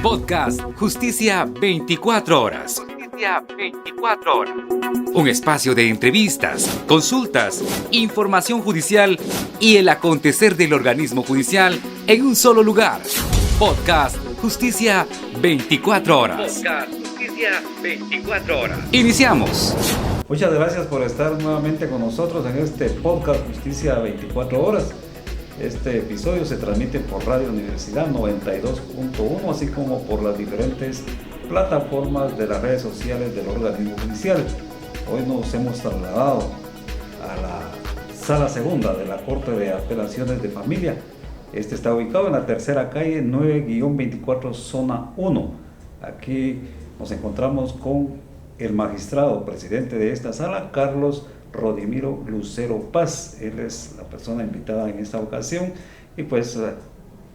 Podcast Justicia 24 horas. Justicia 24 horas. Un espacio de entrevistas, consultas, información judicial y el acontecer del organismo judicial en un solo lugar. Podcast Justicia 24 horas. Podcast Justicia 24 horas. Iniciamos. Muchas gracias por estar nuevamente con nosotros en este podcast Justicia 24 horas. Este episodio se transmite por Radio Universidad 92.1, así como por las diferentes plataformas de las redes sociales del organismo judicial. Hoy nos hemos trasladado a la Sala Segunda de la Corte de Apelaciones de Familia. Este está ubicado en la tercera calle 9-24, zona 1. Aquí nos encontramos con el magistrado presidente de esta sala, Carlos Rodimiro Lucero Paz. Él es la persona invitada en esta ocasión y pues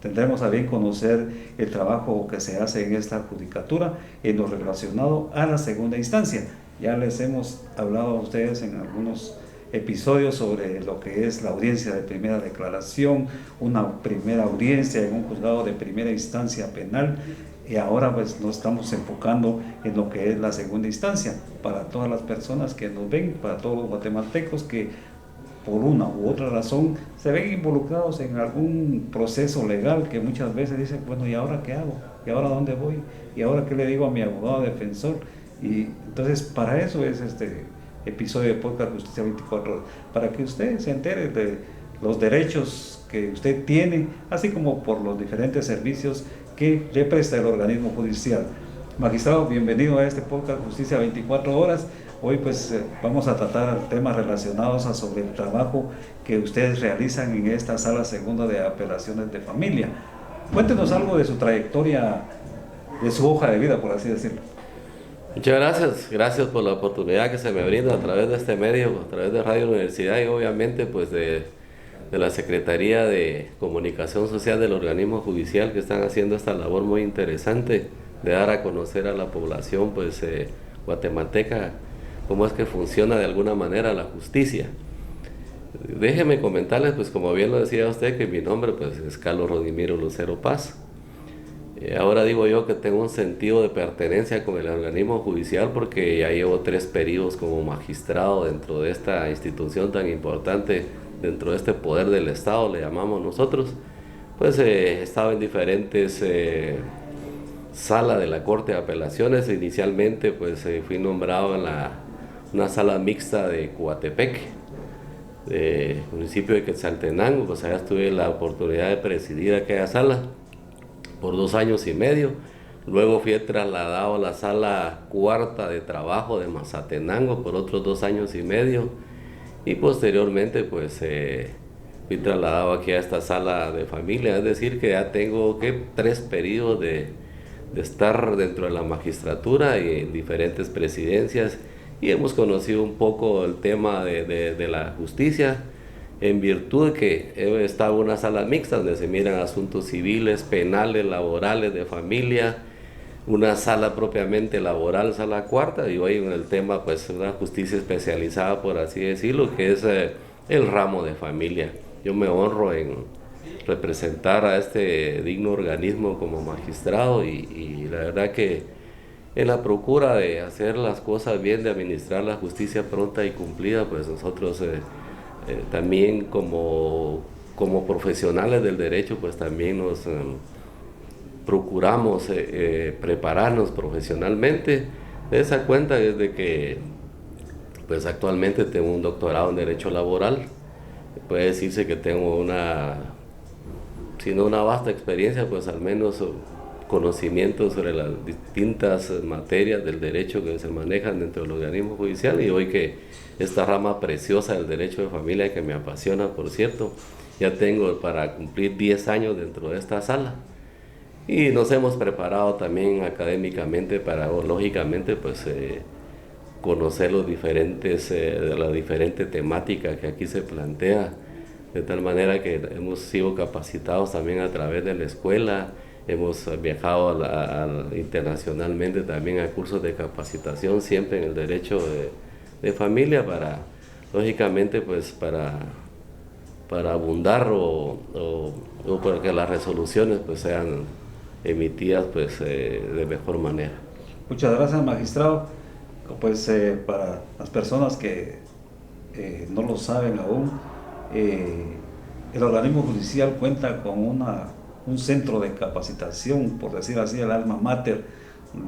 tendremos a bien conocer el trabajo que se hace en esta judicatura en lo relacionado a la segunda instancia. Ya les hemos hablado a ustedes en algunos episodios sobre lo que es la audiencia de primera declaración, una primera audiencia en un juzgado de primera instancia penal, y ahora pues nos estamos enfocando en lo que es la segunda instancia para todas las personas que nos ven, para todos los guatemaltecos que por una u otra razón se ven involucrados en algún proceso legal, que muchas veces dicen, bueno, ¿y ahora qué hago? ¿Y ahora dónde voy? ¿Y ahora qué le digo a mi abogado defensor? Y entonces para eso es este episodio de Podcast Justicia 24 horas, para que usted se entere de los derechos que usted tiene, así como por los diferentes servicios que le presta el organismo judicial. Magistrado, bienvenido a este podcast Justicia 24 horas. Hoy pues vamos a tratar temas relacionados sobre el trabajo que ustedes realizan en esta Sala Segunda de Apelaciones de Familia. Cuéntenos algo de su trayectoria, de su hoja de vida, por así decirlo. Muchas gracias por la oportunidad que se me brinda a través de este medio, a través de Radio Universidad y obviamente pues de la Secretaría de Comunicación Social del organismo judicial, que están haciendo esta labor muy interesante de dar a conocer a la población pues guatemalteca cómo es que funciona de alguna manera la justicia. Déjeme comentarles, pues como bien lo decía usted, que mi nombre pues es Carlos Rodimiro Lucero Paz. Ahora digo yo que tengo un sentido de pertenencia con el organismo judicial porque ya llevo 3 periodos como magistrado dentro de esta institución tan importante, dentro de este poder del Estado, le llamamos nosotros. Pues he estado en diferentes salas de la Corte de Apelaciones. Inicialmente pues fui nombrado en una sala mixta de Coatepec, municipio de Quetzaltenango. Pues allá tuve la oportunidad de presidir aquella sala por 2 años y medio. Luego fui trasladado a la sala cuarta de trabajo de Mazatenango por otros 2 años y medio. Y posteriormente pues fui trasladado aquí a esta sala de familia. Es decir que ya tengo 3 periodos de estar dentro de la magistratura y en diferentes presidencias. Y hemos conocido un poco el tema de la justicia, en virtud de que he estado en una sala mixta donde se miran asuntos civiles, penales, laborales, de familia, una sala propiamente laboral, sala cuarta, y hoy en el tema pues una justicia especializada, por así decirlo, que es el ramo de familia. Yo me honro en representar a este digno organismo como magistrado y la verdad que en la procura de hacer las cosas bien, de administrar la justicia pronta y cumplida, pues nosotros también como profesionales del derecho pues también nos procuramos prepararnos profesionalmente. De esa cuenta es de que pues actualmente tengo un doctorado en Derecho Laboral. Puede decirse que tengo si no una vasta experiencia, pues al menos conocimiento sobre las distintas materias del derecho que se manejan dentro del organismo judicial, y hoy que esta rama preciosa del derecho de familia, que me apasiona por cierto, ya tengo para cumplir 10 años dentro de esta sala. Y nos hemos preparado también académicamente para, lógicamente, pues conocer la diferente temática que aquí se plantea, de tal manera que hemos sido capacitados también a través de la escuela. Hemos viajado internacionalmente también a cursos de capacitación, siempre en el derecho de familia, lógicamente, pues para abundar o para que las resoluciones pues sean emitidas pues de mejor manera. Muchas gracias, magistrado. Pues para las personas que no lo saben aún, el organismo judicial cuenta con un centro de capacitación, por decir así, el alma mater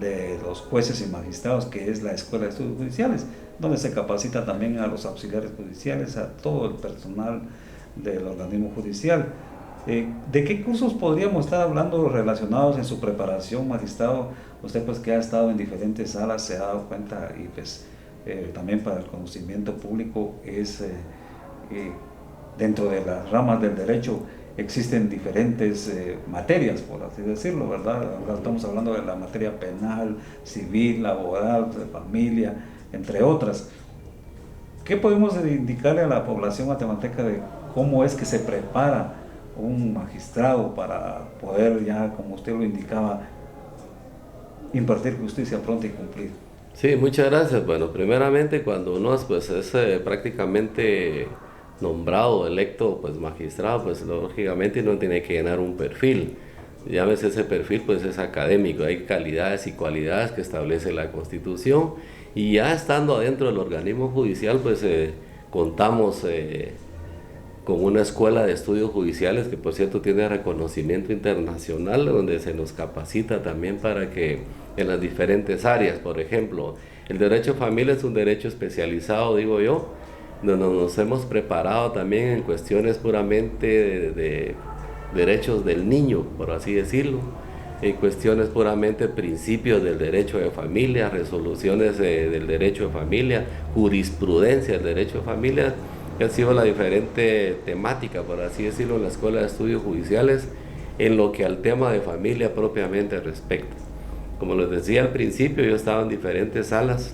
de los jueces y magistrados, que es la Escuela de Estudios Judiciales, donde se capacita también a los auxiliares judiciales, a todo el personal del organismo judicial. ¿De qué cursos podríamos estar hablando relacionados en su preparación, magistrado? Usted pues que ha estado en diferentes salas se ha dado cuenta, y pues también para el conocimiento público es dentro de las ramas del derecho existen diferentes materias, por así decirlo, ¿verdad? Ahora estamos hablando de la materia penal, civil, laboral, de familia, entre otras. ¿Qué podemos indicarle a la población guatemalteca de cómo es que se prepara un magistrado para poder ya, como usted lo indicaba, impartir justicia pronta y cumplida? Sí, muchas gracias. Bueno, primeramente cuando uno pues, es prácticamente nombrado, electo pues magistrado, pues lógicamente uno tiene que llenar un perfil. Llámese ese perfil, pues es académico, hay calidades y cualidades que establece la Constitución, y ya estando adentro del organismo judicial pues contamos con una escuela de estudios judiciales que por cierto tiene reconocimiento internacional, donde se nos capacita también para que en las diferentes áreas, por ejemplo, el derecho de familia es un derecho especializado, digo yo, donde nos hemos preparado también en cuestiones puramente de derechos del niño, por así decirlo, en cuestiones puramente principios del derecho de familia, resoluciones del derecho de familia, jurisprudencia del derecho de familia, que ha sido la diferente temática, por así decirlo, en la Escuela de Estudios Judiciales, en lo que al tema de familia propiamente respecta. Como les decía al principio, yo estaba en diferentes salas,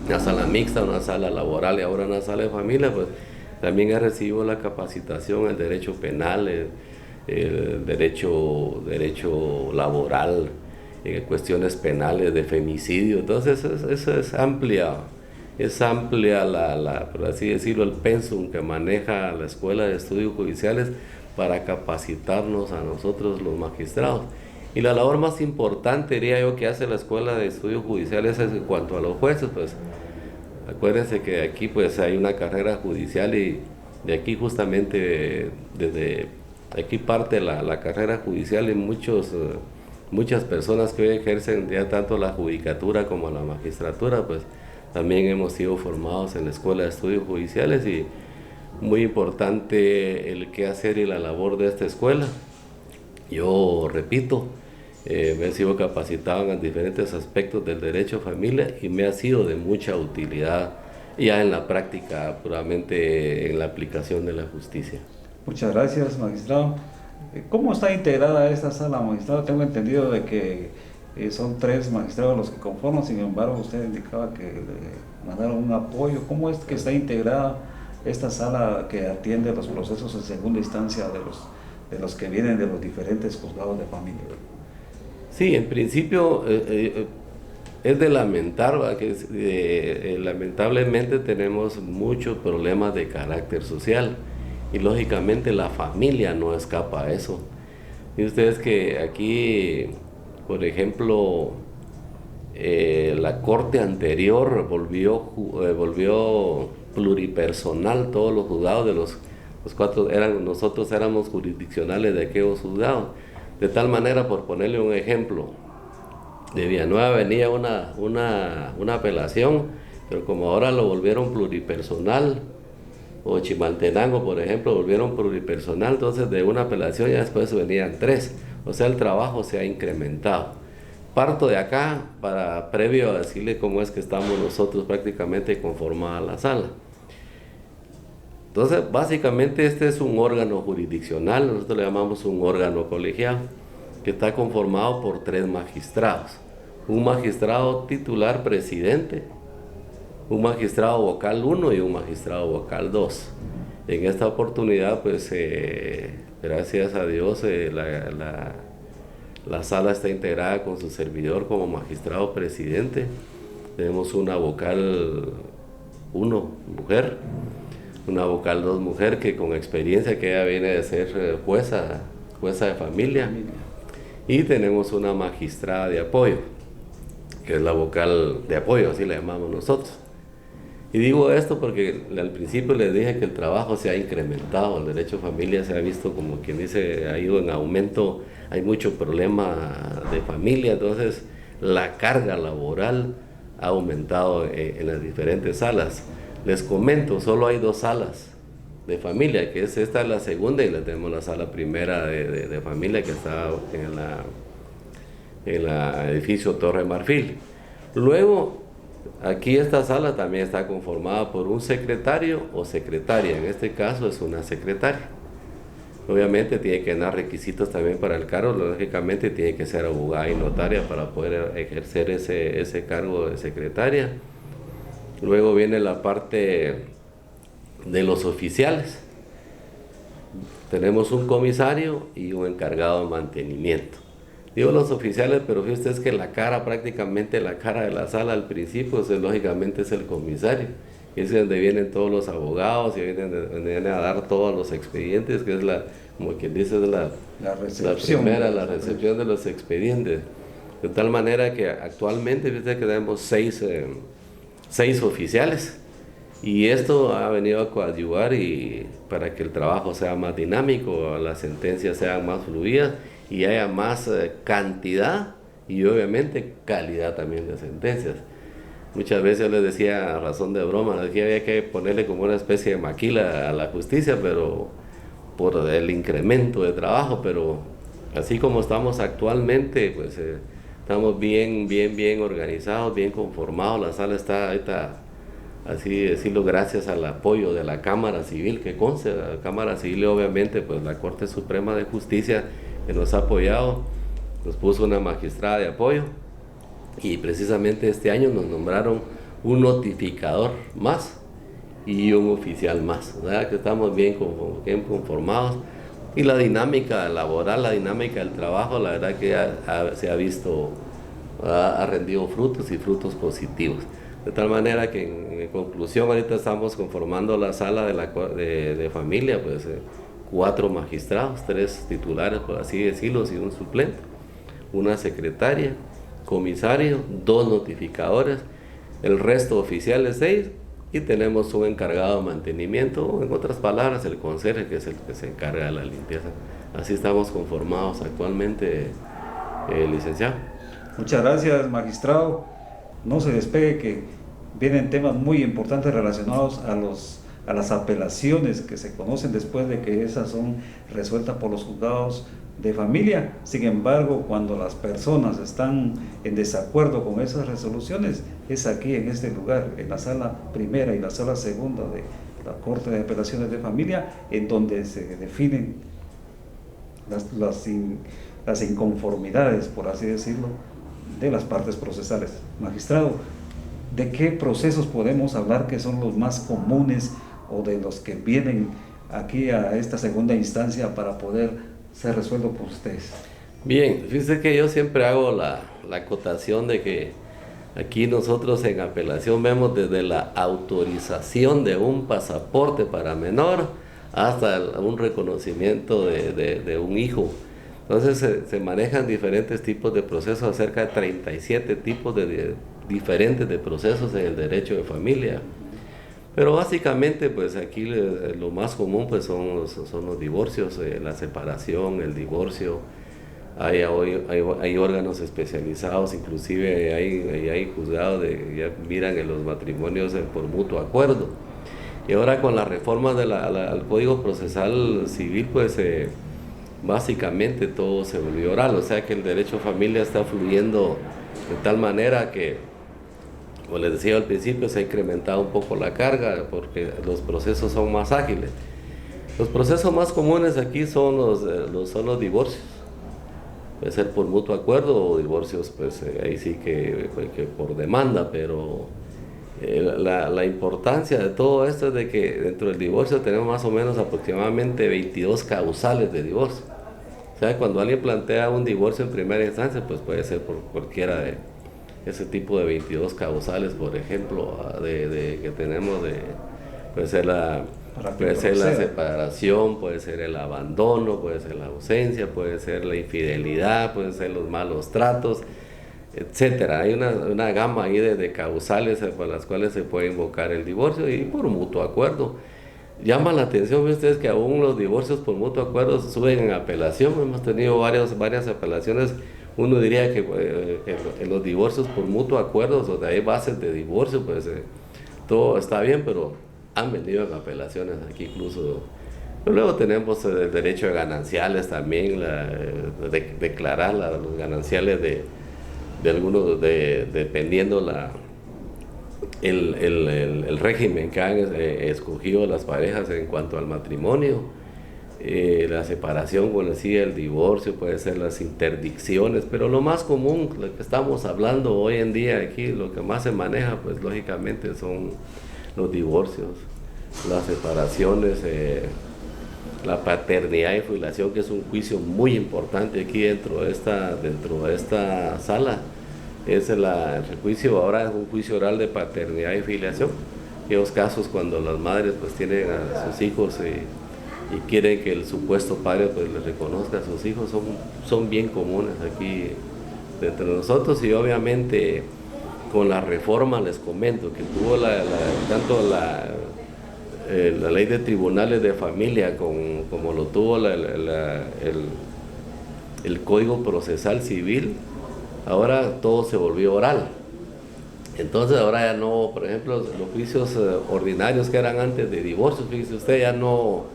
una sala mixta, una sala laboral y ahora una sala de familia, pues también he recibido la capacitación en derecho penal, el derecho laboral, cuestiones penales de femicidio. Entonces eso es amplia por así decirlo, el pensum que maneja la Escuela de Estudios Judiciales para capacitarnos a nosotros los magistrados. Y la labor más importante, diría yo, que hace la Escuela de Estudios Judiciales es en cuanto a los jueces, pues acuérdense que aquí pues hay una carrera judicial, y de aquí justamente desde aquí parte la carrera judicial, y muchas personas que hoy ejercen ya tanto la judicatura como la magistratura, pues también hemos sido formados en la Escuela de Estudios Judiciales, y muy importante el quehacer y la labor de esta escuela. Yo repito, me he sido capacitado en diferentes aspectos del derecho a familia y me ha sido de mucha utilidad ya en la práctica, puramente en la aplicación de la justicia. Muchas gracias, magistrado. ¿Cómo está integrada esta sala, magistrado? Tengo entendido de que son 3 magistrados los que conforman, sin embargo usted indicaba que le mandaron un apoyo. ¿Cómo es que está integrada esta sala que atiende los procesos en segunda instancia de los que vienen de los diferentes juzgados de familia? Sí, en principio es de lamentar, ¿va? Que lamentablemente tenemos muchos problemas de carácter social, y lógicamente la familia no escapa a eso. Y ustedes que aquí, por ejemplo, la corte anterior volvió pluripersonal todos los juzgados de los 4, nosotros éramos jurisdiccionales de aquellos juzgados. De tal manera, por ponerle un ejemplo, de Villanueva venía una apelación, pero como ahora lo volvieron pluripersonal, o Chimaltenango, por ejemplo, volvieron pluripersonal, entonces de una apelación ya después venían 3, o sea, el trabajo se ha incrementado. Parto de acá previo a decirle cómo es que estamos nosotros prácticamente conformada la sala. Entonces, básicamente este es un órgano jurisdiccional, nosotros le llamamos un órgano colegiado, que está conformado por 3 magistrados. Un magistrado titular presidente, un magistrado vocal 1 y un magistrado vocal 2. En esta oportunidad, pues, gracias a Dios, la sala está integrada con su servidor como magistrado presidente. Tenemos una vocal 1, mujer, una vocal 2, mujer, que con experiencia, que ella viene de ser jueza de familia, y tenemos una magistrada de apoyo, que es la vocal de apoyo, así la llamamos nosotros. Y digo esto porque al principio les dije que el trabajo se ha incrementado, el derecho a familia se ha visto como quien dice, ha ido en aumento, hay mucho problema de familia, entonces la carga laboral ha aumentado en las diferentes salas. Les comento, solo hay 2 salas de familia, que es esta la segunda y la tenemos la sala primera de familia que está en el edificio Torre Marfil. Luego, aquí esta sala también está conformada por un secretario o secretaria, en este caso es una secretaria. Obviamente tiene que dar requisitos también para el cargo, lógicamente tiene que ser abogada y notaria para poder ejercer ese cargo de secretaria. Luego viene la parte de los oficiales. Tenemos un comisario y un encargado de mantenimiento. Digo los oficiales, pero fíjate ustedes que prácticamente la cara de la sala al principio, lógicamente es el comisario. Es donde vienen todos los abogados y vienen a dar todos los expedientes, que es como quien dice, es la recepción de los expedientes. De tal manera que actualmente, fíjate que tenemos 6 oficiales. Y esto ha venido a coadyuvar para que el trabajo sea más dinámico, las sentencias sean más fluidas y haya más cantidad y obviamente calidad también de sentencias. Muchas veces les decía a razón de broma, les decía había que ponerle como una especie de maquila a la justicia, pero por el incremento de trabajo, pero así como estamos actualmente, pues estamos bien organizados, bien conformados. La sala está ahorita, así decirlo, gracias al apoyo de la Cámara Civil, que conste, la Cámara Civil obviamente, pues la Corte Suprema de Justicia que nos ha apoyado, nos puso una magistrada de apoyo. Y precisamente este año nos nombraron un notificador más y un oficial más, ¿verdad? Que estamos bien conformados. Y la dinámica laboral, la dinámica del trabajo, la verdad que se ha visto, ha rendido frutos y frutos positivos. De tal manera que en conclusión ahorita estamos conformando la sala de familia, pues 4 magistrados, 3 titulares, por así decirlo, y un suplente, una secretaria, comisario, 2 notificadores, el resto oficiales 6 y tenemos un encargado de mantenimiento, en otras palabras el conserje, que es el que se encarga de la limpieza. Así estamos conformados actualmente, licenciado. Muchas gracias, magistrado. No se despegue, que vienen temas muy importantes relacionados a las apelaciones que se conocen después de que esas son resueltas por los juzgados de familia. Sin embargo, cuando las personas están en desacuerdo con esas resoluciones, es aquí en este lugar, en la sala primera y la sala segunda de la Corte de Apelaciones de Familia, en donde se definen las inconformidades, por así decirlo, de las partes procesales. Magistrado, ¿de qué procesos podemos hablar que son los más comunes o de los que vienen aquí a esta segunda instancia para poder ser resuelto por ustedes? Bien, fíjese que yo siempre hago la acotación de que aquí nosotros en apelación vemos desde la autorización de un pasaporte para menor hasta un reconocimiento de un hijo. Entonces se manejan diferentes tipos de procesos, cerca de 37 tipos diferentes de procesos en el derecho de familia. Pero básicamente, pues aquí lo más común pues son los divorcios, la separación, el divorcio. Hay órganos especializados, inclusive hay juzgados ya miran en los matrimonios por mutuo acuerdo. Y ahora con la reforma al Código Procesal Civil, pues básicamente todo se volvió oral, o sea que el derecho a familia está fluyendo de tal manera que, como les decía al principio, se ha incrementado un poco la carga porque los procesos son más ágiles. Los procesos más comunes aquí son los divorcios. Puede ser por mutuo acuerdo o divorcios, pues ahí sí que por demanda, pero la importancia de todo esto es de que dentro del divorcio tenemos más o menos aproximadamente 22 causales de divorcio. O sea, cuando alguien plantea un divorcio en primera instancia, pues puede ser por cualquiera de ese tipo de 22 causales, por ejemplo, que tenemos puede ser Puede ser la separación, puede ser el abandono, puede ser la ausencia, puede ser la infidelidad, pueden ser los malos tratos, etcétera. Hay una gama ahí de causales por las cuales se puede invocar el divorcio y por mutuo acuerdo. Llama la atención, ustedes, que aún los divorcios por mutuo acuerdo suben en apelación. Hemos tenido varias apelaciones. Uno diría que en los divorcios por mutuo acuerdo, donde hay bases de divorcio, pues todo está bien, pero han venido en apelaciones aquí incluso. Pero luego tenemos el derecho de gananciales también, declarar los gananciales de algunos, dependiendo el régimen que han escogido las parejas en cuanto al matrimonio. La separación, bueno, sí, el divorcio, puede ser las interdicciones, pero lo más común, lo que estamos hablando hoy en día aquí, lo que más se maneja, pues lógicamente son los divorcios, las separaciones, la paternidad y filiación, que es un juicio muy importante aquí dentro de esta sala. Es el juicio, ahora es un juicio oral de paternidad y filiación. Aquellos casos cuando las madres pues tienen a sus hijos y quieren que el supuesto padre pues les reconozca a sus hijos, son bien comunes aquí entre nosotros. Y obviamente con la reforma, les comento, que tuvo tanto la ley de tribunales de familia como lo tuvo el Código Procesal Civil, ahora todo se volvió oral. Entonces ahora ya no, por ejemplo, los juicios ordinarios que eran antes de divorcio, fíjese usted, ya no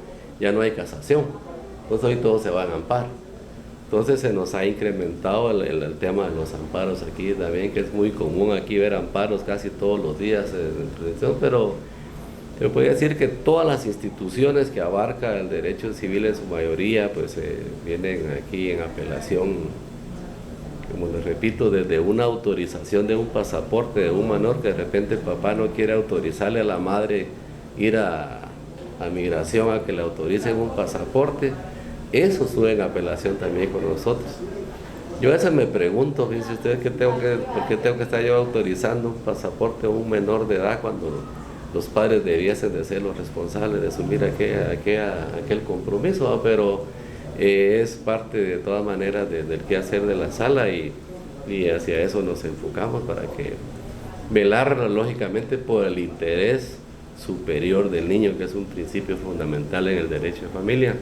hay casación. Entonces hoy todo se va en amparo. Entonces se nos ha incrementado el tema de los amparos aquí también, que es muy común aquí ver amparos casi todos los días en protección, pero yo podría decir que todas las instituciones que abarca el derecho civil en su mayoría pues vienen aquí en apelación, como les repito, desde una autorización de un pasaporte de un menor, que de repente el papá no quiere autorizarle a la madre ir a migración a que le autoricen un pasaporte. Eso sube en apelación también con nosotros. Yo a veces me pregunto, dice usted, ¿por qué tengo que estar yo autorizando un pasaporte a un menor de edad cuando los padres debiesen de ser los responsables de asumir aquel compromiso? ¿No? Pero es parte de todas maneras del quehacer de la sala y hacia eso nos enfocamos, para que velar lógicamente por el interés superior del niño, que es un principio fundamental en el derecho de familia.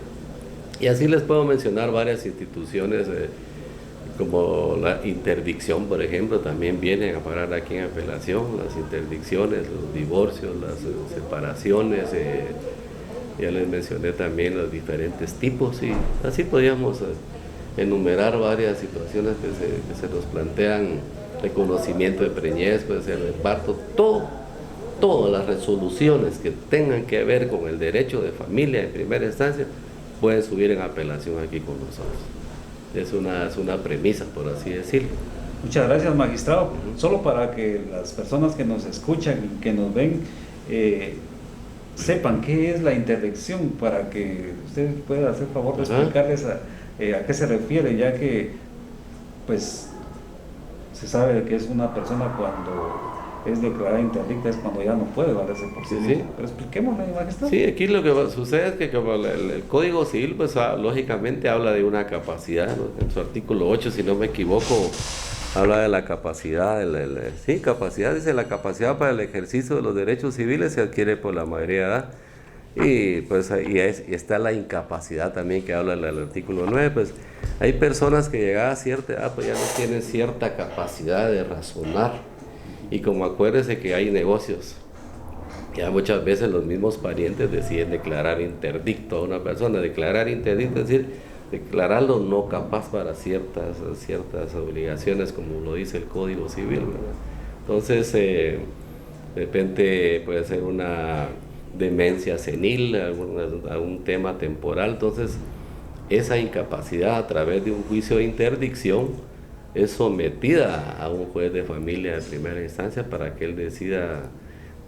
Y así les puedo mencionar varias instituciones, como la interdicción, por ejemplo, también vienen a parar aquí en apelación, las interdicciones, los divorcios, las separaciones, ya les mencioné también los diferentes tipos, y así podríamos enumerar varias situaciones que se nos plantean: reconocimiento de preñez, puede ser el parto, todas las resoluciones que tengan que ver con el derecho de familia en primera instancia pueden subir en apelación aquí con nosotros. Es una premisa, por así decirlo. Muchas gracias, magistrado. Solo para que las personas que nos escuchan y que nos ven sepan qué es la interdicción, para que usted pueda hacer favor de explicarles a qué se refiere, ya que pues se sabe que es una persona cuando es declarada interdicta, es cuando ya no puede valerse por sí mismo. Pero expliquémosle, magistrado. Sí, aquí lo que sucede es que como el Código Civil, pues lógicamente habla de una capacidad, ¿no? En su artículo 8, si no me equivoco, habla de la capacidad, capacidad, dice: la capacidad para el ejercicio de los derechos civiles se adquiere por la mayoría de edad. Y pues y está la incapacidad también, que habla el artículo 9, pues hay personas que llegadas a cierta edad pues ya no tienen cierta capacidad de razonar. Y como acuérdese que hay negocios, ya muchas veces los mismos parientes deciden declarar interdicto a una persona. Declarar interdicto es decir, declararlo no capaz para ciertas obligaciones, como lo dice el Código Civil, ¿verdad? Entonces, de repente puede ser una demencia senil, algún tema temporal. Entonces, esa incapacidad, a través de un juicio de interdicción, es sometida a un juez de familia de primera instancia para que él decida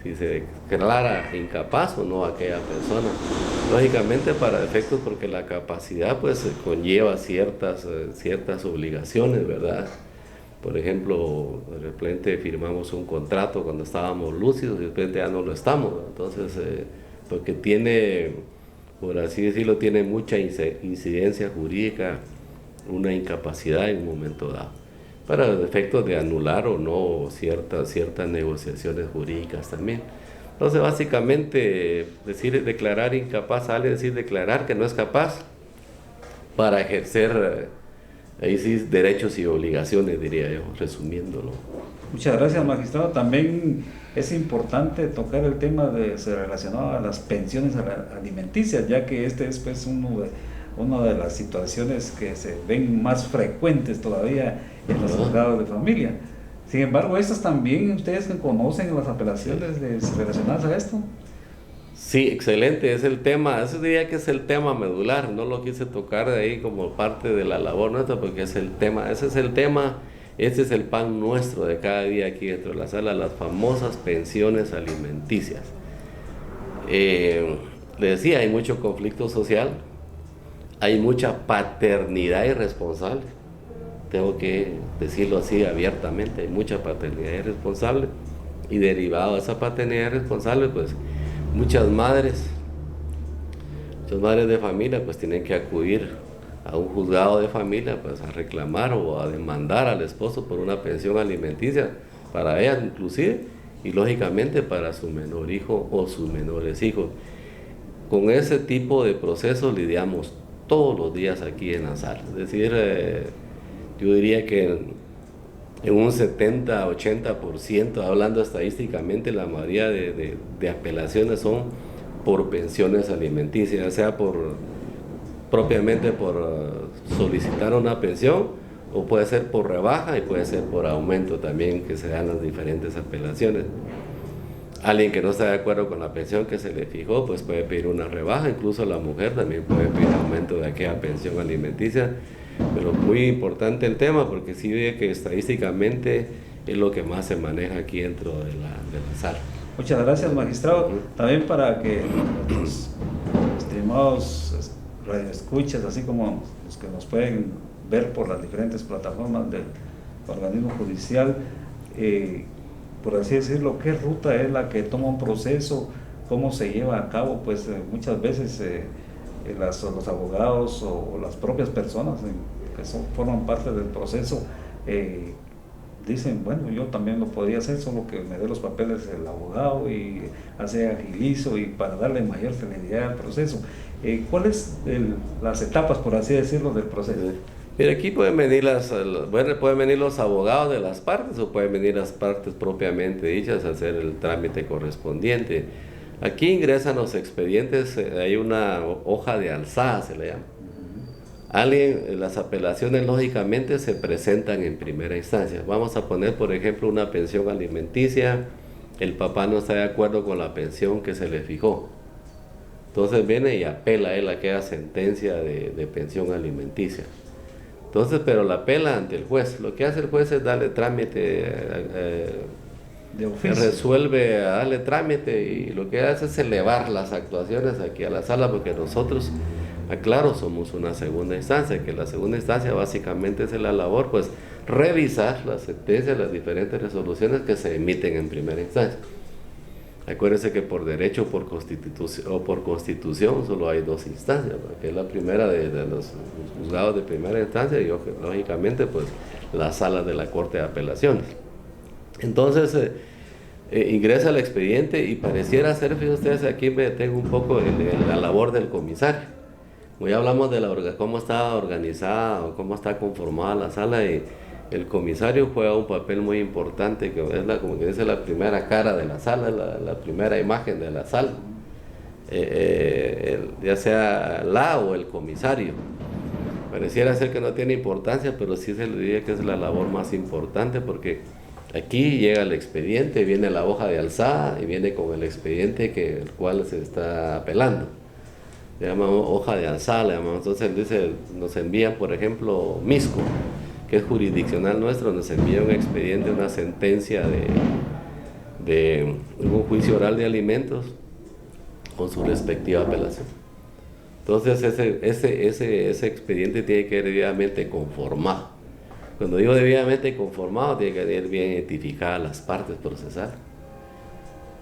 si se declara incapaz o no a aquella persona. Lógicamente para efectos, porque la capacidad pues conlleva ciertas obligaciones, ¿verdad? Por ejemplo, de repente firmamos un contrato cuando estábamos lúcidos y de repente ya no lo estamos, ¿verdad? Entonces porque tiene, por así decirlo, tiene mucha incidencia jurídica, una incapacidad en un momento dado, para efectos de anular o no ciertas negociaciones jurídicas también. Entonces, básicamente, declarar incapaz a alguien, decir declarar que no es capaz para ejercer, ahí sí, derechos y obligaciones, diría yo, resumiéndolo. Muchas gracias, magistrado. También es importante tocar el tema relacionado a las pensiones alimenticias, ya que este es pues una de las situaciones que se ven más frecuentes todavía en los juzgados de familia. Sin embargo, estas también ustedes conocen las apelaciones relacionadas a esto. Sí, excelente, es el tema, ese diría que es el tema medular, no lo quise tocar de ahí como parte de la labor nuestra porque es el tema, ese es el pan nuestro de cada día aquí dentro de la sala, las famosas pensiones alimenticias. Le decía, hay mucho conflicto social, hay mucha paternidad irresponsable, tengo que decirlo así abiertamente, hay mucha paternidad irresponsable y derivado de esa paternidad irresponsable, pues muchas madres de familia pues tienen que acudir a un juzgado de familia pues a reclamar o a demandar al esposo por una pensión alimenticia para ellas inclusive y lógicamente para su menor hijo o sus menores hijos. Con ese tipo de procesos lidiamos todos los días aquí en la sala, es decir, yo diría que en un 70-80%, hablando estadísticamente, la mayoría de apelaciones son por pensiones alimenticias, ya sea propiamente por solicitar una pensión, o puede ser por rebaja y puede ser por aumento también, que se dan las diferentes apelaciones. Alguien que no está de acuerdo con la pensión que se le fijó, pues puede pedir una rebaja, incluso la mujer también puede pedir aumento de aquella pensión alimenticia. Pero muy importante el tema porque sí ve que estadísticamente es lo que más se maneja aquí dentro de la sala. Muchas gracias, magistrado. También para que nuestros estimados radioescuchas, así como los que nos pueden ver por las diferentes plataformas del organismo judicial, por así decirlo, qué ruta es la que toma un proceso, cómo se lleva a cabo, pues muchas veces los abogados o las propias personas que forman parte del proceso dicen, bueno, yo también lo podría hacer, solo que me dé los papeles el abogado y hace agilizo y para darle mayor celeridad al proceso. ¿Cuáles las etapas, por así decirlo, del proceso? Mira, aquí pueden venir los abogados de las partes o pueden venir las partes propiamente dichas a hacer el trámite correspondiente. Aquí ingresan los expedientes, hay una hoja de alzada, se le llama. Las apelaciones lógicamente se presentan en primera instancia. Vamos a poner, por ejemplo, una pensión alimenticia, el papá no está de acuerdo con la pensión que se le fijó. Entonces viene y apela él a aquella sentencia de pensión alimenticia. Entonces, pero la apela ante el juez. Lo que hace el juez es darle trámite, de oficio. Resuelve a darle trámite y lo que hace es elevar las actuaciones aquí a la sala porque nosotros, aclaro, somos una segunda instancia, que la segunda instancia básicamente es la labor, pues revisar las sentencias, las diferentes resoluciones que se emiten en primera instancia. Acuérdense que por derecho por constitución solo hay dos instancias, que es la primera de los juzgados de primera instancia y lógicamente pues la sala de la Corte de Apelaciones. Entonces ingresa el expediente y pareciera ser, fíjense ustedes, aquí me detengo un poco en la labor del comisario. Hoy hablamos de cómo está organizada o cómo está conformada la sala y el comisario juega un papel muy importante, que es como que dice la primera cara de la sala, la primera imagen de la sala, ya sea la o el comisario. Pareciera ser que no tiene importancia, pero sí se le diría que es la labor más importante porque aquí llega el expediente, viene la hoja de alzada y viene con el expediente el cual se está apelando. Le llamamos hoja de alzada, le llamamos. Entonces dice, nos envían, por ejemplo, Misco, que es jurisdiccional nuestro, nos envía un expediente, una sentencia de un juicio oral de alimentos con su respectiva apelación. Entonces ese expediente tiene que ir debidamente conformado. Cuando digo debidamente conformado, tiene que ir bien identificadas las partes procesales.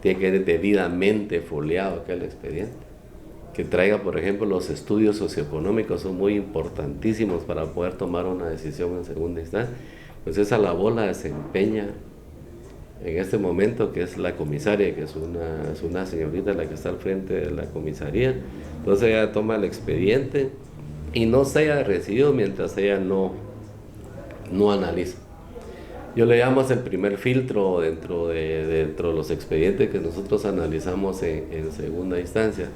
tiene que ir debidamente foliado aquel expediente. Que traiga, por ejemplo, los estudios socioeconómicos, son muy importantísimos para poder tomar una decisión en segunda instancia. Pues esa labor la desempeña en este momento, que es la comisaria, que es una señorita la que está al frente de la comisaría. Entonces ella toma el expediente y no se haya recibido mientras ella no analiza. Yo le llamo el primer filtro dentro de los expedientes que nosotros analizamos en segunda instancia.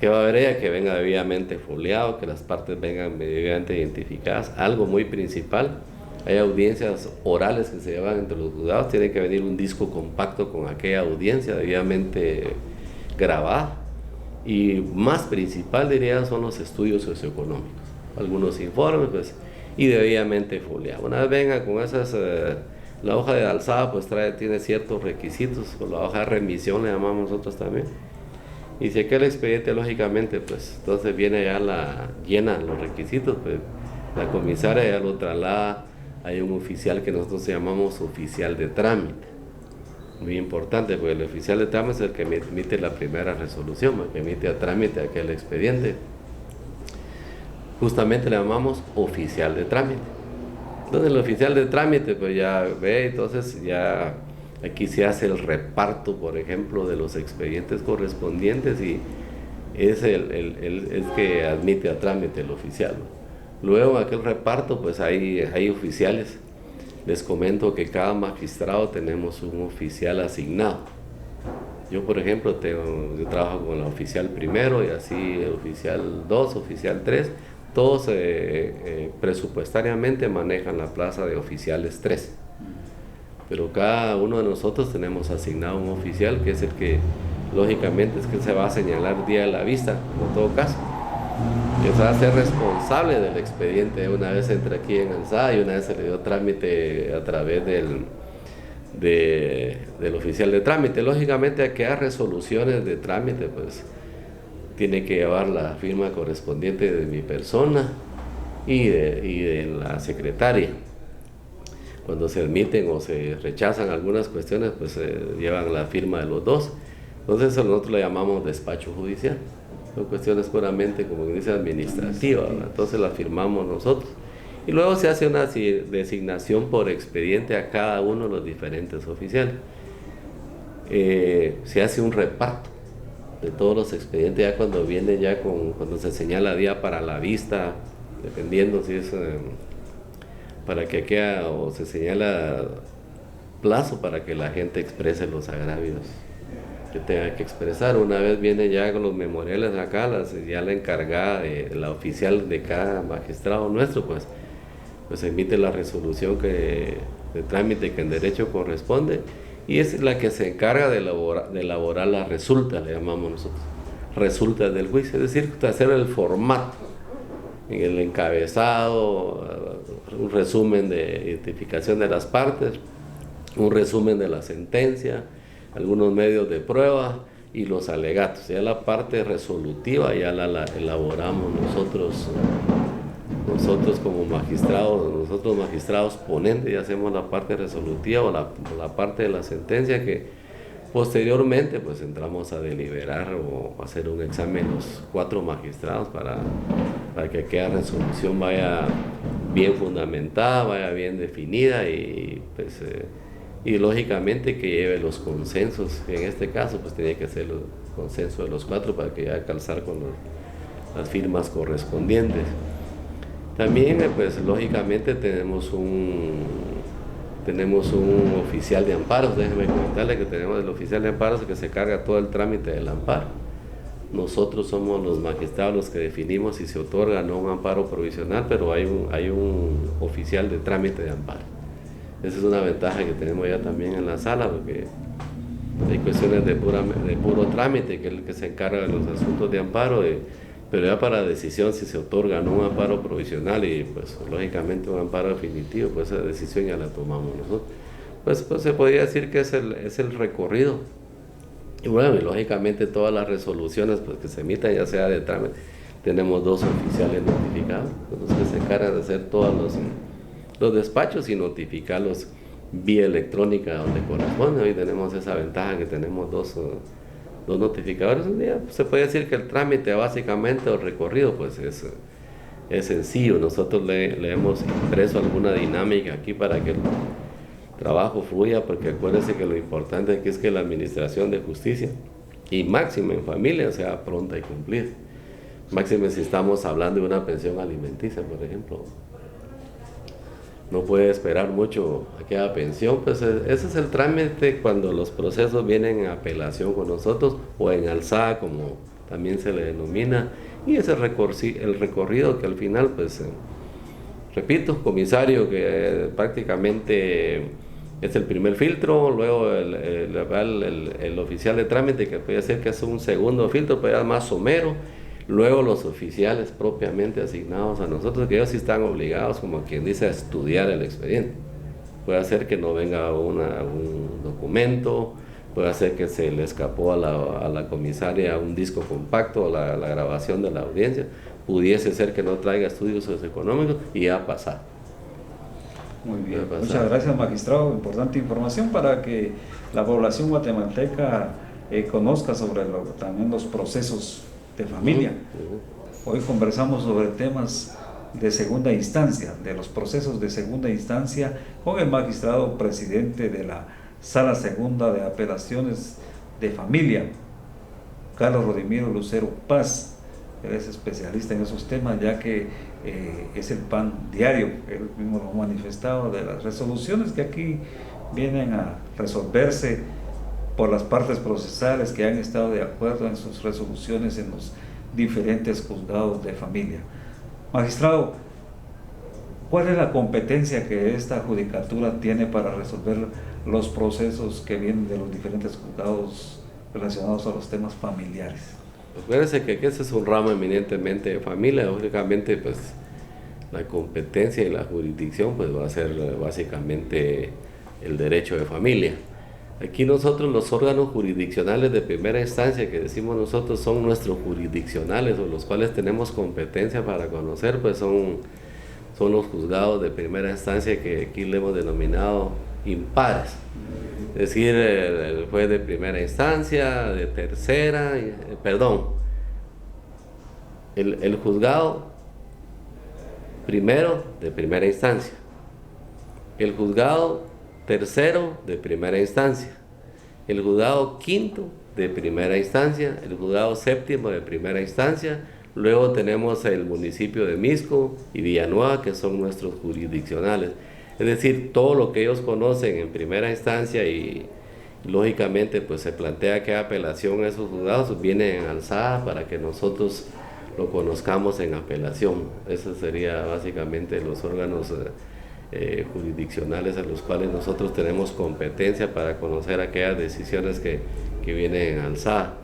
Que va a haber ella que venga debidamente foliado, que las partes vengan debidamente identificadas. Algo muy principal, hay audiencias orales que se llevan entre los juzgados, tiene que venir un disco compacto con aquella audiencia debidamente grabada. Y más principal, diría, son los estudios socioeconómicos, algunos informes, pues, y debidamente foliado. Una vez venga con esas, la hoja de alzada, pues tiene ciertos requisitos, o la hoja de remisión le llamamos nosotros también. Y si aquel expediente, lógicamente, pues entonces viene ya llena los requisitos, pues la comisaria ya lo traslada. Hay un oficial que nosotros llamamos oficial de trámite. Muy importante, porque el oficial de trámite es el que emite la primera resolución, el que emite a trámite aquel expediente. Justamente le llamamos oficial de trámite. Entonces el oficial de trámite pues ya ve, entonces ya aquí se hace el reparto, por ejemplo, de los expedientes correspondientes y es el que admite a trámite el oficial. Luego aquel reparto pues hay oficiales. Les comento que cada magistrado tenemos un oficial asignado. Yo, por ejemplo, yo trabajo con el oficial primero y así el oficial 2, oficial 3. Todos presupuestariamente manejan la plaza de oficiales 3. Pero cada uno de nosotros tenemos asignado un oficial que es el que, lógicamente, es que se va a señalar día de la vista, en todo caso. Que se va a ser responsable del expediente. Una vez entra aquí en alzada y una vez se le dio trámite a través del oficial de trámite. Lógicamente, a que haya resoluciones de trámite, pues tiene que llevar la firma correspondiente de mi persona y de la secretaria. Cuando se admiten o se rechazan algunas cuestiones, pues llevan la firma de los dos. Entonces eso nosotros lo llamamos despacho judicial. Son cuestiones puramente, como dice, administrativas, ¿verdad? Entonces las firmamos nosotros. Y luego se hace una designación por expediente a cada uno de los diferentes oficiales. Se hace un reparto de todos los expedientes ya cuando viene cuando se señala día para la vista, dependiendo si es para que quede o se señala plazo para que la gente exprese los agravios que tenga que expresar. Una vez viene ya con los memoriales acá, ya la encargada la oficial de cada magistrado nuestro, pues emite la resolución de trámite que en derecho corresponde y es la que se encarga de elaborar la resulta, le llamamos nosotros, resultas del juicio, es decir, hacer el formato, en el encabezado, un resumen de identificación de las partes, un resumen de la sentencia, algunos medios de prueba y los alegatos. Ya la parte resolutiva ya la elaboramos nosotros como magistrados, nosotros magistrados ponentes, ya hacemos la parte resolutiva o la parte de la sentencia que posteriormente pues entramos a deliberar o hacer un examen los 4 magistrados para que aquella resolución vaya bien fundamentada, vaya bien definida y pues y lógicamente que lleve los consensos. En este caso pues tenía que ser el consenso de los 4 para que ya calzar con las firmas correspondientes. También pues lógicamente tenemos un oficial de amparos. Déjenme comentarle que tenemos el oficial de amparos que se carga todo el trámite del amparo. Nosotros somos los magistrados los que definimos si se otorga o no un amparo provisional, pero hay un oficial de trámite de amparo. Esa es una ventaja que tenemos ya también en la sala, porque hay cuestiones de puro trámite, que es el que se encarga de los asuntos de amparo, pero ya para decisión si se otorga o no un amparo provisional y pues lógicamente un amparo definitivo, pues esa decisión ya la tomamos nosotros. Pues se podría decir que es el recorrido. Y bueno, y lógicamente todas las resoluciones pues, que se emitan, ya sea de trámite, tenemos 2 oficiales notificados, los que se encargan de hacer todos los despachos y notificar vía electrónica donde corresponde. Hoy tenemos esa ventaja que tenemos dos notificadores. Un día se puede decir que el trámite básicamente o recorrido pues es sencillo. Nosotros le hemos impreso alguna dinámica aquí para que el trabajo fluya, porque acuérdense que lo importante aquí es que la administración de justicia, y máxima en familia, sea pronta y cumplida. Máxime si estamos hablando de una pensión alimenticia, por ejemplo. No puede esperar mucho a que haga pensión, pues ese es el trámite cuando los procesos vienen en apelación con nosotros o en alzada, como también se le denomina, y ese el recorrido que al final, pues, repito, comisario, que prácticamente es el primer filtro, luego el oficial de trámite, que puede ser que es un segundo filtro, pero ya más somero. Luego los oficiales propiamente asignados a nosotros, que ellos sí están obligados, como quien dice, a estudiar el expediente. Puede ser que no venga un documento, puede ser que se le escapó a la comisaria un disco compacto, la grabación de la audiencia, pudiese ser que no traiga estudios socioeconómicos y ya pasa. Muy bien, muchas gracias, magistrado. Importante información para que la población guatemalteca conozca sobre también los procesos de familia. Hoy conversamos sobre temas de segunda instancia, de los procesos de segunda instancia, con el magistrado presidente de la Sala Segunda de Apelaciones de Familia, Carlos Rodimiro Lucero Paz. Él es especialista en esos temas, ya que es el pan diario, él mismo lo ha manifestado, de las resoluciones que aquí vienen a resolverse por las partes procesales que han estado de acuerdo en sus resoluciones en los diferentes juzgados de familia. Magistrado, ¿cuál es la competencia que esta judicatura tiene para resolver los procesos que vienen de los diferentes juzgados relacionados a los temas familiares? Acuérdense que ese es un ramo eminentemente de familia. Lógicamente, pues la competencia y la jurisdicción pues va a ser básicamente el derecho de familia. Aquí nosotros, los órganos jurisdiccionales de primera instancia que decimos nosotros son nuestros jurisdiccionales, o los cuales tenemos competencia para conocer, pues son los juzgados de primera instancia, que aquí le hemos denominado impares. Es decir, el juez de primera instancia, de tercera, el juzgado primero de primera instancia, el juzgado tercero de primera instancia, el juzgado quinto de primera instancia, el juzgado séptimo de primera instancia. Luego tenemos el municipio de Misco y Villanueva, que son nuestros jurisdiccionales. Es decir, todo lo que ellos conocen en primera instancia, y lógicamente pues se plantea que apelación a esos juzgados viene en alzada para que nosotros lo conozcamos en apelación. Esos serían básicamente los órganos jurisdiccionales a los cuales nosotros tenemos competencia para conocer aquellas decisiones que vienen en alzada.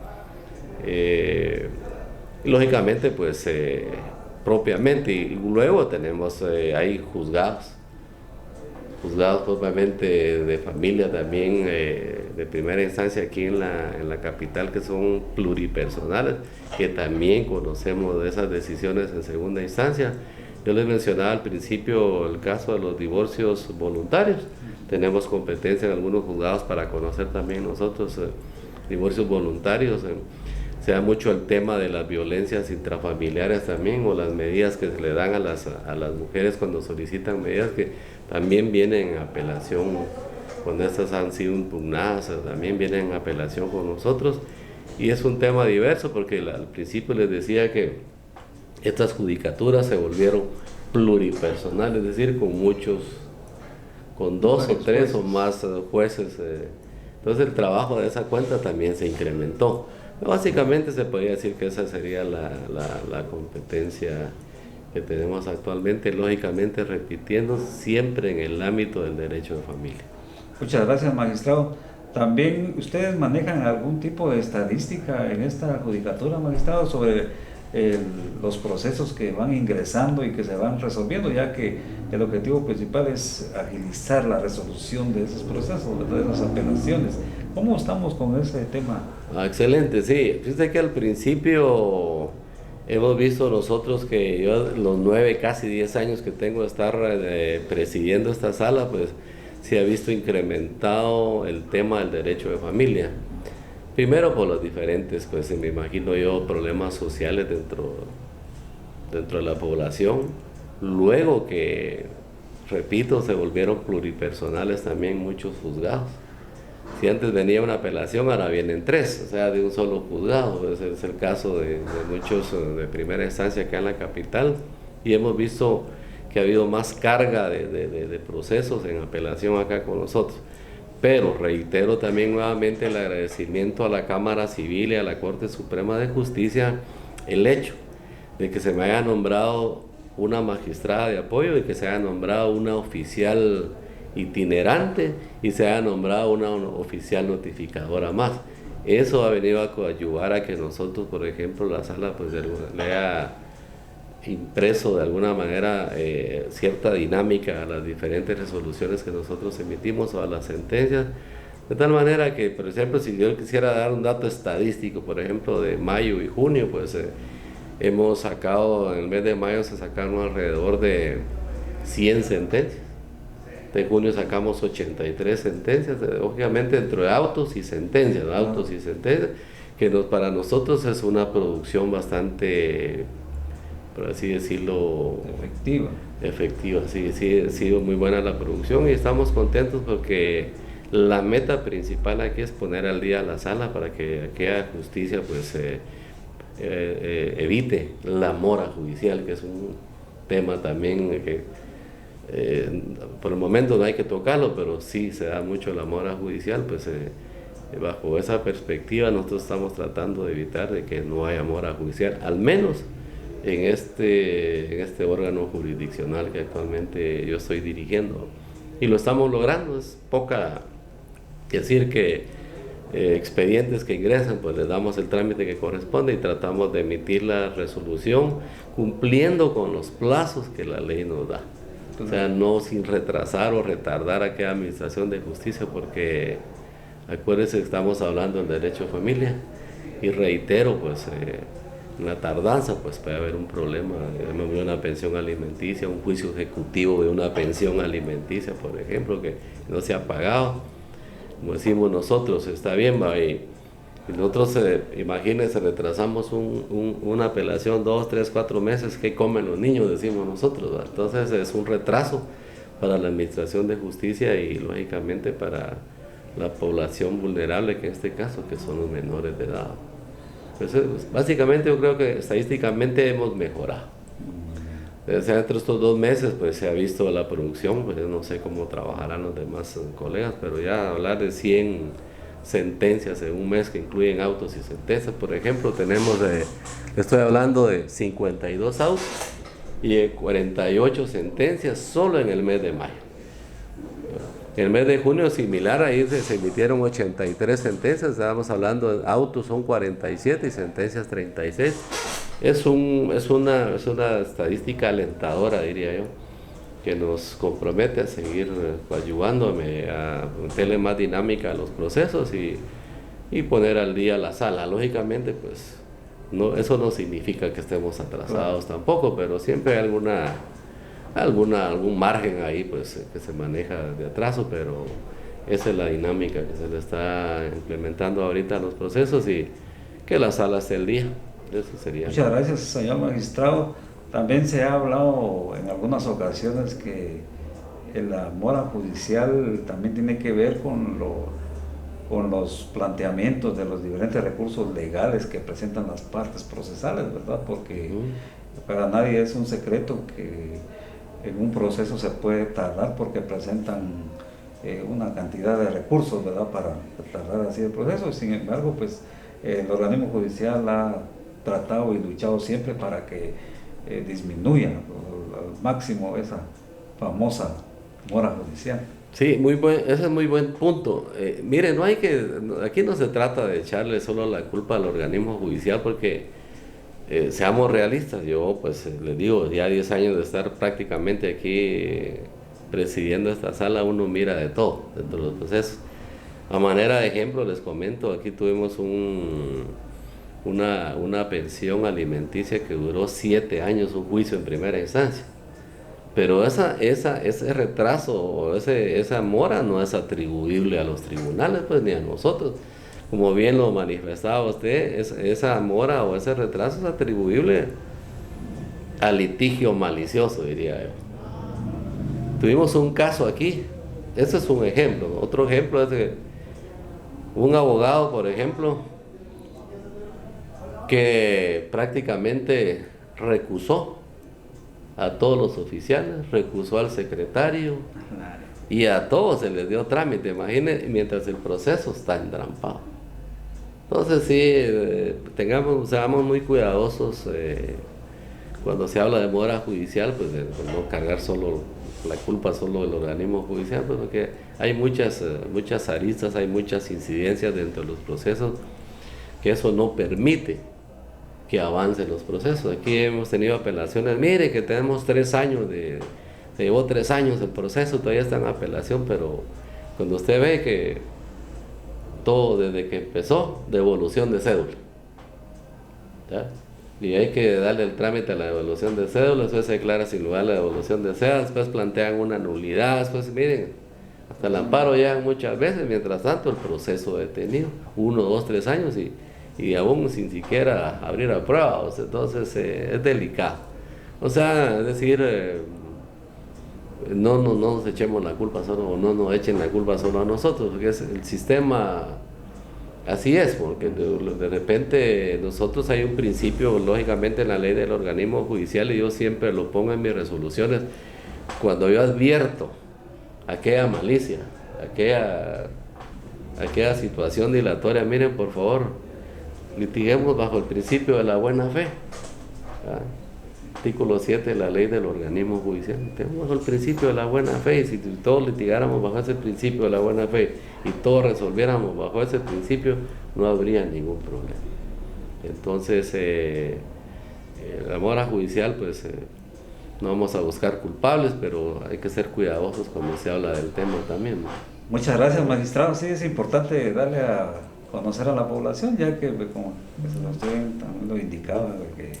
Lógicamente pues propiamente, y luego tenemos hay juzgados propiamente de familia también de primera instancia aquí en la capital, que son pluripersonales, que también conocemos de esas decisiones en segunda instancia. Yo les mencionaba al principio el caso de los divorcios voluntarios. Tenemos competencia en algunos juzgados para conocer también nosotros divorcios voluntarios. Se da mucho el tema de las violencias intrafamiliares también, o las medidas que se le dan a las mujeres cuando solicitan medidas, que también vienen en apelación, cuando estas han sido impugnadas, también vienen en apelación con nosotros. Y es un tema diverso, porque al principio les decía que estas judicaturas se volvieron pluripersonales, es decir, con dos o tres o más jueces. Entonces el trabajo de esa cuenta también se incrementó. Básicamente se podría decir que esa sería la competencia que tenemos actualmente, lógicamente repitiendo siempre en el ámbito del derecho de familia. Muchas gracias, magistrado. ¿También ustedes manejan algún tipo de estadística en esta judicatura, magistrado, sobre los procesos que van ingresando y que se van resolviendo, ya que el objetivo principal es agilizar la resolución de esos procesos, de esas apelaciones? ¿Cómo estamos con ese tema? Excelente, sí. Fíjate que al principio hemos visto nosotros que yo, los 9, casi 10 años que tengo de estar presidiendo esta sala, pues se ha visto incrementado el tema del derecho de familia. Primero por los diferentes, pues me imagino yo, problemas sociales dentro de la población. Luego que, repito, se volvieron pluripersonales también muchos juzgados. Si antes venía una apelación, ahora vienen 3, o sea, de un solo juzgado. Ese es el caso de muchos de primera instancia acá en la capital, y hemos visto que ha habido más carga de procesos en apelación acá con nosotros. Pero reitero también nuevamente el agradecimiento a la Cámara Civil y a la Corte Suprema de Justicia, el hecho de que se me haya nombrado una magistrada de apoyo y que se haya nombrado una oficial itinerante y se haya nombrado una oficial notificadora más. Eso ha venido a coadyuvar a que nosotros, por ejemplo, la sala pues le haya impreso de alguna manera cierta dinámica a las diferentes resoluciones que nosotros emitimos o a las sentencias, de tal manera que, por ejemplo, si yo quisiera dar un dato estadístico, por ejemplo, de mayo y junio, pues hemos sacado, en el mes de mayo se sacaron alrededor de 100 sentencias, de junio sacamos 83 sentencias, obviamente entre autos y sentencias, que para nosotros es una producción bastante, por así decirlo, efectiva. Sí, ha sido muy buena la producción y estamos contentos porque la meta principal aquí es poner al día la sala para que aquella justicia pues evite la mora judicial, que es un tema también que por el momento no hay que tocarlo, pero sí se da mucho la mora judicial, pues bajo esa perspectiva nosotros estamos tratando de evitar de que no haya mora judicial, al menos en este órgano jurisdiccional que actualmente yo estoy dirigiendo, y lo estamos logrando. Es poca decir que expedientes que ingresan, pues les damos el trámite que corresponde y tratamos de emitir la resolución cumpliendo con los plazos que la ley nos da. O sea, no sin retrasar o retardar a aquella administración de justicia, porque acuérdense que estamos hablando del derecho a familia, y reitero, pues la tardanza, pues puede haber un problema de una pensión alimenticia, un juicio ejecutivo de una pensión alimenticia, por ejemplo, que no se ha pagado. Como decimos nosotros, está bien, va, y nosotros, imagínense, retrasamos una apelación 2, 3, 4 meses, ¿qué comen los niños? Decimos nosotros, ¿va? Entonces es un retraso para la administración de justicia y lógicamente para la población vulnerable, que en este caso que son los menores de edad. Pues, básicamente yo creo que estadísticamente hemos mejorado. Entre estos 2 meses pues se ha visto la producción, pues yo no sé cómo trabajarán los demás colegas, pero ya hablar de 100 sentencias en un mes que incluyen autos y sentencias, por ejemplo, estoy hablando de 52 autos y 48 sentencias solo en el mes de mayo. El mes de junio similar, ahí se emitieron 83 sentencias, estábamos hablando de autos son 47 y sentencias 36. Es una estadística alentadora, diría yo, que nos compromete a seguir ayudándome a meterle más dinámica a los procesos y poner al día la sala. Lógicamente, pues eso no significa que estemos atrasados tampoco, pero siempre hay algún margen ahí pues que se maneja de atraso, pero esa es la dinámica que se le está implementando ahorita a los procesos y que la sala esté al día. Eso sería. Muchas gracias, señor magistrado. También se ha hablado en algunas ocasiones que la mora judicial también tiene que ver con los planteamientos de los diferentes recursos legales que presentan las partes procesales, ¿verdad? Porque para nadie es un secreto que en un proceso se puede tardar porque presentan una cantidad de recursos, ¿verdad?, para tardar así el proceso. Sin embargo, pues el organismo judicial ha tratado y luchado siempre para que disminuya al máximo esa famosa mora judicial. Sí, ese es muy buen punto. Mire, aquí no se trata de echarle solo la culpa al organismo judicial, porque seamos realistas. Yo pues les digo, ya 10 años de estar prácticamente aquí presidiendo esta sala, uno mira de todo dentro de los procesos. A manera de ejemplo les comento, aquí tuvimos una pensión alimenticia que duró 7 años, un juicio en primera instancia. Pero ese retraso o esa mora no es atribuible a los tribunales, pues ni a nosotros. Como bien lo manifestaba usted, esa mora o ese retraso es atribuible al litigio malicioso, diría yo. Tuvimos un caso aquí, ese es un ejemplo. Otro ejemplo es de un abogado, por ejemplo, que prácticamente recusó a todos los oficiales, recusó al secretario y a todos se les dio trámite, imagínense, mientras el proceso está entrampado. Entonces sí, seamos muy cuidadosos cuando se habla de mora judicial, pues de no cargar solo la culpa solo del organismo judicial, pues porque hay muchas aristas, hay muchas incidencias dentro de los procesos que eso no permite que avancen los procesos. Aquí hemos tenido apelaciones, mire que tenemos 3 años, se llevó 3 años el proceso, todavía está en apelación, pero cuando usted ve que todo desde que empezó, devolución de cédula, ¿ya? Y hay que darle el trámite a la devolución de cédula, después se declara sin lugar la devolución de cédula, después plantean una nulidad, después miren, hasta el amparo llegan muchas veces, mientras tanto el proceso detenido, 1, 2, 3 años y aún sin siquiera abrir a prueba, o sea, entonces es delicado. O sea, es decir, no nos echemos la culpa solo, o no nos echen la culpa solo a nosotros, porque es el sistema, así es, porque de repente nosotros hay un principio, lógicamente en la ley del organismo judicial, y yo siempre lo pongo en mis resoluciones, cuando yo advierto aquella malicia, aquella situación dilatoria, miren por favor, litiguemos bajo el principio de la buena fe. Artículo 7 de la ley del organismo judicial, litiguemos bajo el principio de la buena fe, y si todos litigáramos bajo ese principio de la buena fe y todos resolviéramos bajo ese principio, no habría ningún problema. Entonces la mora judicial, pues no vamos a buscar culpables, pero hay que ser cuidadosos cuando se habla del tema también, ¿no? Muchas gracias, magistrado. Sí, es importante darle a conocer a la población, ya que como usted también lo indicaba, que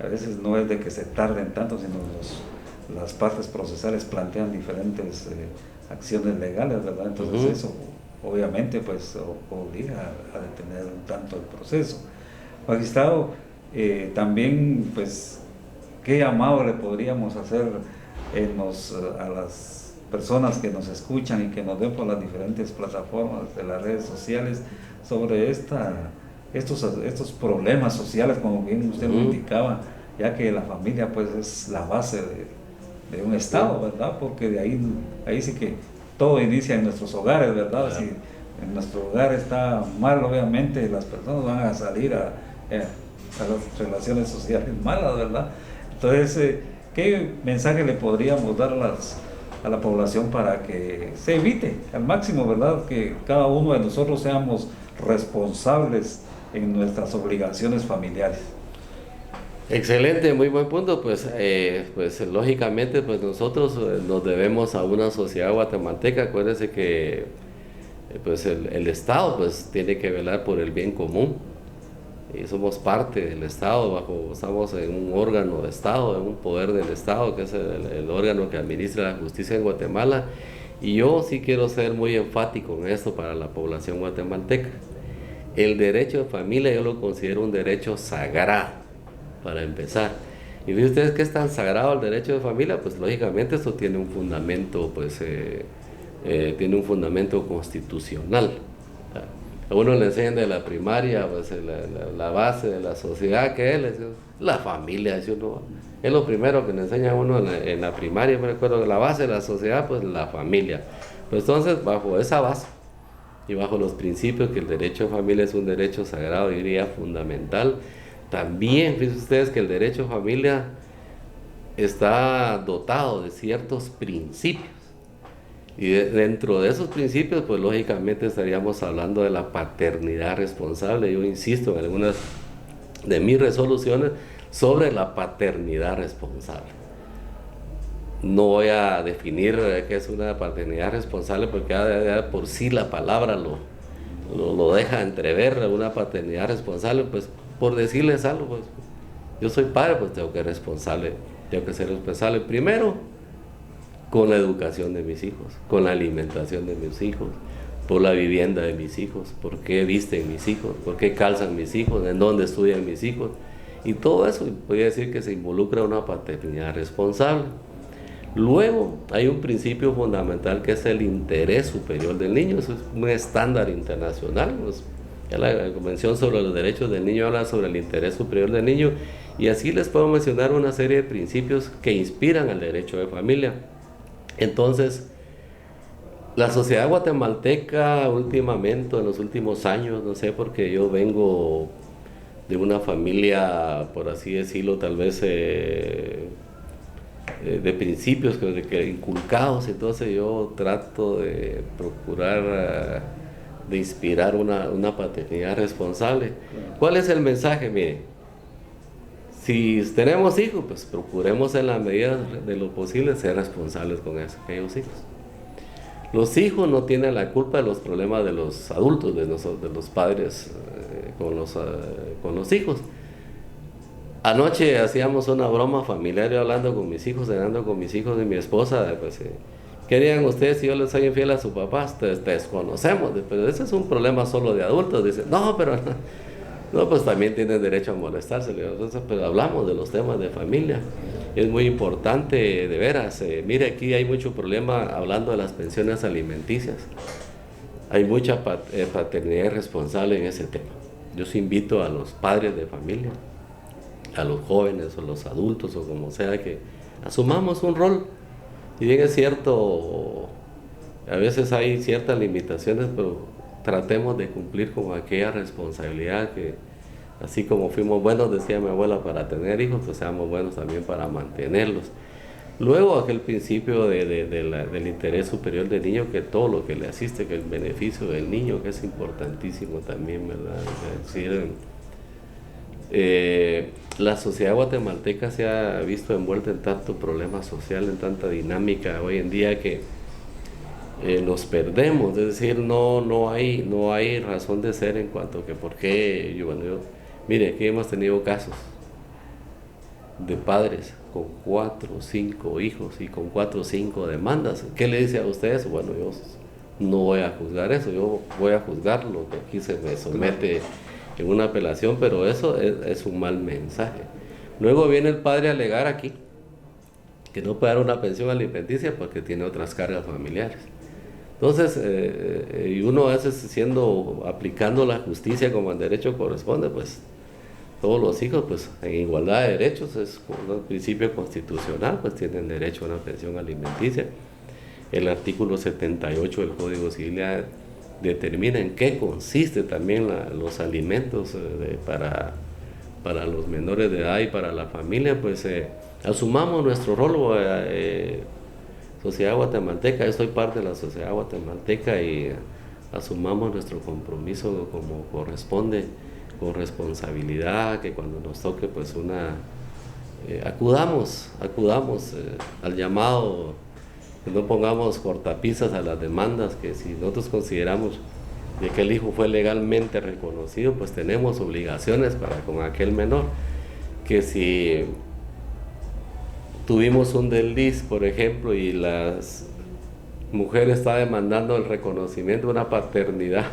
a veces no es de que se tarden tanto, sino las partes procesales plantean diferentes acciones legales, ¿verdad? Entonces eso obviamente pues obliga a detener un tanto el proceso. Magistrado, también pues qué llamado le podríamos hacer a las personas que nos escuchan y que nos ven por las diferentes plataformas de las redes sociales sobre estos problemas sociales, como bien usted lo indicaba, ya que la familia pues es la base de un Estado, ¿verdad? Porque de ahí sí que todo inicia en nuestros hogares, ¿verdad? Si en nuestro hogar está mal, obviamente las personas van a salir a las relaciones sociales malas, ¿verdad? Entonces, ¿qué mensaje le podríamos dar a la población para que se evite al máximo, ¿verdad? Que cada uno de nosotros seamos responsables en nuestras obligaciones familiares. Excelente, muy buen punto. Pues lógicamente pues nosotros nos debemos a una sociedad guatemalteca. Acuérdense que pues el Estado pues tiene que velar por el bien común, y somos parte del Estado, estamos en un órgano de Estado, en un poder del Estado, que es el órgano que administra la justicia en Guatemala. Y yo sí quiero ser muy enfático en esto para la población guatemalteca. El derecho de familia yo lo considero un derecho sagrado, para empezar. Y fíjense ustedes que es tan sagrado el derecho de familia, pues lógicamente esto tiene un fundamento, tiene un fundamento constitucional. A uno le enseñan de la primaria, pues la base de la sociedad que es la familia, dice uno. Es lo primero que le enseña a uno en la primaria, me recuerdo, la base de la sociedad, pues la familia. Pues entonces, bajo esa base y bajo los principios que el derecho de familia es un derecho sagrado, diría fundamental, también fíjense ustedes que el derecho de familia está dotado de ciertos principios. Y dentro de esos principios, pues lógicamente estaríamos hablando de la paternidad responsable. Yo insisto en algunas de mis resoluciones sobre la paternidad responsable. No voy a definir qué es una paternidad responsable, porque ya por sí la palabra lo deja entrever. Una paternidad responsable, pues por decirles algo, pues yo soy padre, pues tengo que ser responsable primero con la educación de mis hijos, con la alimentación de mis hijos, por la vivienda de mis hijos, por qué visten mis hijos, por qué calzan mis hijos, en dónde estudian mis hijos. Y todo eso, podría decir que se involucra una paternidad responsable. Luego, hay un principio fundamental que es el interés superior del niño. Eso es un estándar internacional. Pues, ya la Convención sobre los Derechos del Niño habla sobre el interés superior del niño, y así les puedo mencionar una serie de principios que inspiran al derecho de familia. Entonces, la sociedad guatemalteca últimamente, en los últimos años, no sé, porque yo vengo de una familia, por así decirlo, tal vez de principios que inculcados, entonces yo trato de procurar de inspirar una paternidad responsable. ¿Cuál es el mensaje? Mire, si tenemos hijos, pues procuremos en la medida de lo posible ser responsables con aquellos hijos. Los hijos no tienen la culpa de los problemas de los adultos, de los padres con los hijos. Anoche hacíamos una broma familiar, yo hablando con mis hijos, cenando con mis hijos y mi esposa, pues, ¿qué harían ustedes si yo les soy infiel a su papá? Te desconocemos, pero ese es un problema solo de adultos. Dicen, no, pero no, pues también tienen derecho a molestarse. Entonces, pero hablamos de los temas de familia. Es muy importante, de veras. Mire, aquí hay mucho problema hablando de las pensiones alimenticias. Hay mucha paternidad irresponsable en ese tema. Yo sí invito a los padres de familia, a los jóvenes o los adultos o como sea, que asumamos un rol. Y bien es cierto, a veces hay ciertas limitaciones, pero tratemos de cumplir con aquella responsabilidad que, así como fuimos buenos, decía mi abuela, para tener hijos, pues seamos buenos también para mantenerlos. Luego aquel principio del interés superior del niño, que todo lo que le asiste, que el beneficio del niño, que es importantísimo también, ¿verdad? Es decir, la sociedad guatemalteca se ha visto envuelta en tanto problema social, en tanta dinámica hoy en día que nos perdemos, es decir, no hay razón de ser en cuanto a que por qué, mire, aquí hemos tenido casos de padres con 4 o 5 hijos y con 4 o 5 demandas. ¿Qué le dice a ustedes? Bueno, yo no voy a juzgar eso, yo voy a juzgar lo que aquí se me somete en una apelación, pero eso es un mal mensaje. Luego viene el padre a alegar aquí que no puede dar una pensión alimenticia porque tiene otras cargas familiares. Entonces, y uno a veces aplicando la justicia como el derecho corresponde, pues todos los hijos, pues en igualdad de derechos, es un principio constitucional, pues tienen derecho a una pensión alimenticia. El artículo 78 del Código Civil ya determina en qué consiste también los alimentos para los menores de edad y para la familia. Pues asumamos nuestro rol, sociedad guatemalteca. Yo soy parte de la sociedad guatemalteca y asumamos nuestro compromiso como corresponde, con responsabilidad, que cuando nos toque pues acudamos al llamado, que no pongamos cortapisas a las demandas, que si nosotros consideramos de que el hijo fue legalmente reconocido, pues tenemos obligaciones para con aquel menor, que si tuvimos un desliz, por ejemplo, y la mujer está demandando el reconocimiento de una paternidad,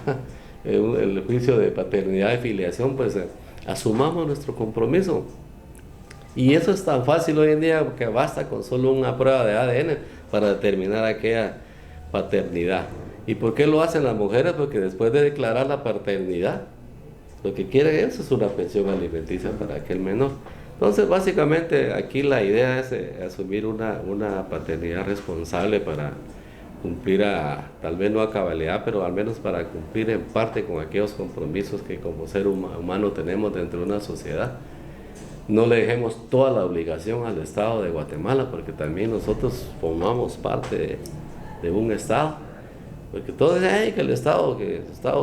el juicio de paternidad de filiación, pues asumamos nuestro compromiso. Y eso es tan fácil hoy en día que basta con solo una prueba de ADN para determinar aquella paternidad. ¿Y por qué lo hacen las mujeres? Porque después de declarar la paternidad, lo que quieren es una pensión alimenticia para aquel menor. Entonces, básicamente, aquí la idea es asumir una paternidad responsable para cumplir tal vez no a cabalidad, pero al menos para cumplir en parte con aquellos compromisos que como ser humano tenemos dentro de una sociedad. No le dejemos toda la obligación al Estado de Guatemala, porque también nosotros formamos parte de un Estado. Porque todos dicen que el Estado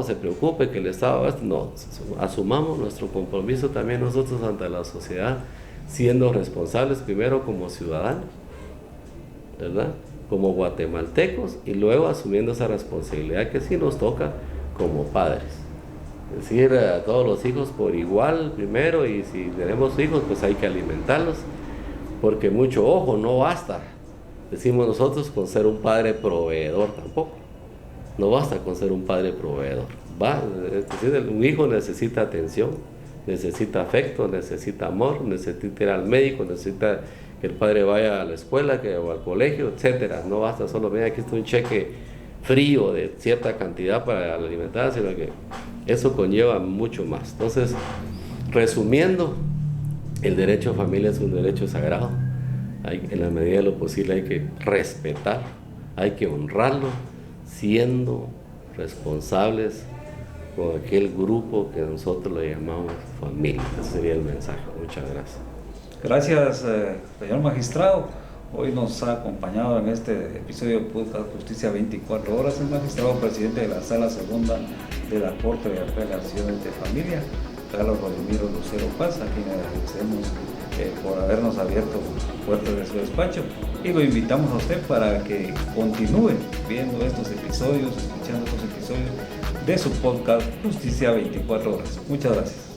se preocupe, que el Estado... No, asumamos nuestro compromiso también nosotros ante la sociedad, siendo responsables primero como ciudadanos, ¿verdad?, como guatemaltecos, y luego asumiendo esa responsabilidad que sí nos toca como padres. Es decir, a todos los hijos por igual primero, y si tenemos hijos pues hay que alimentarlos, porque mucho ojo no basta. decimos nosotros, con ser un padre proveedor tampoco. No basta con ser un padre proveedor. Es decir, un hijo necesita atención, necesita afecto, necesita amor, necesita ir al médico, necesita que el padre vaya a la escuela, o al colegio, etcétera. No basta solo, mira, aquí está un cheque frío de cierta cantidad para alimentar, sino que eso conlleva mucho más. Entonces, resumiendo, el derecho a familia es un derecho sagrado. En la medida de lo posible hay que respetar, hay que honrarlo, siendo responsables con aquel grupo que nosotros le llamamos familia. Ese sería el mensaje. Muchas gracias. Gracias, señor magistrado. Hoy nos ha acompañado en este episodio de Podcast Justicia 24 Horas el magistrado presidente de la Sala Segunda de la Corte de Apelaciones de Familia, Carlos Rodimiro Lucero Paz, a quien agradecemos por habernos abierto puertas de su despacho, y lo invitamos a usted para que continúe viendo estos episodios, escuchando estos episodios de su podcast Justicia 24 Horas. Muchas gracias.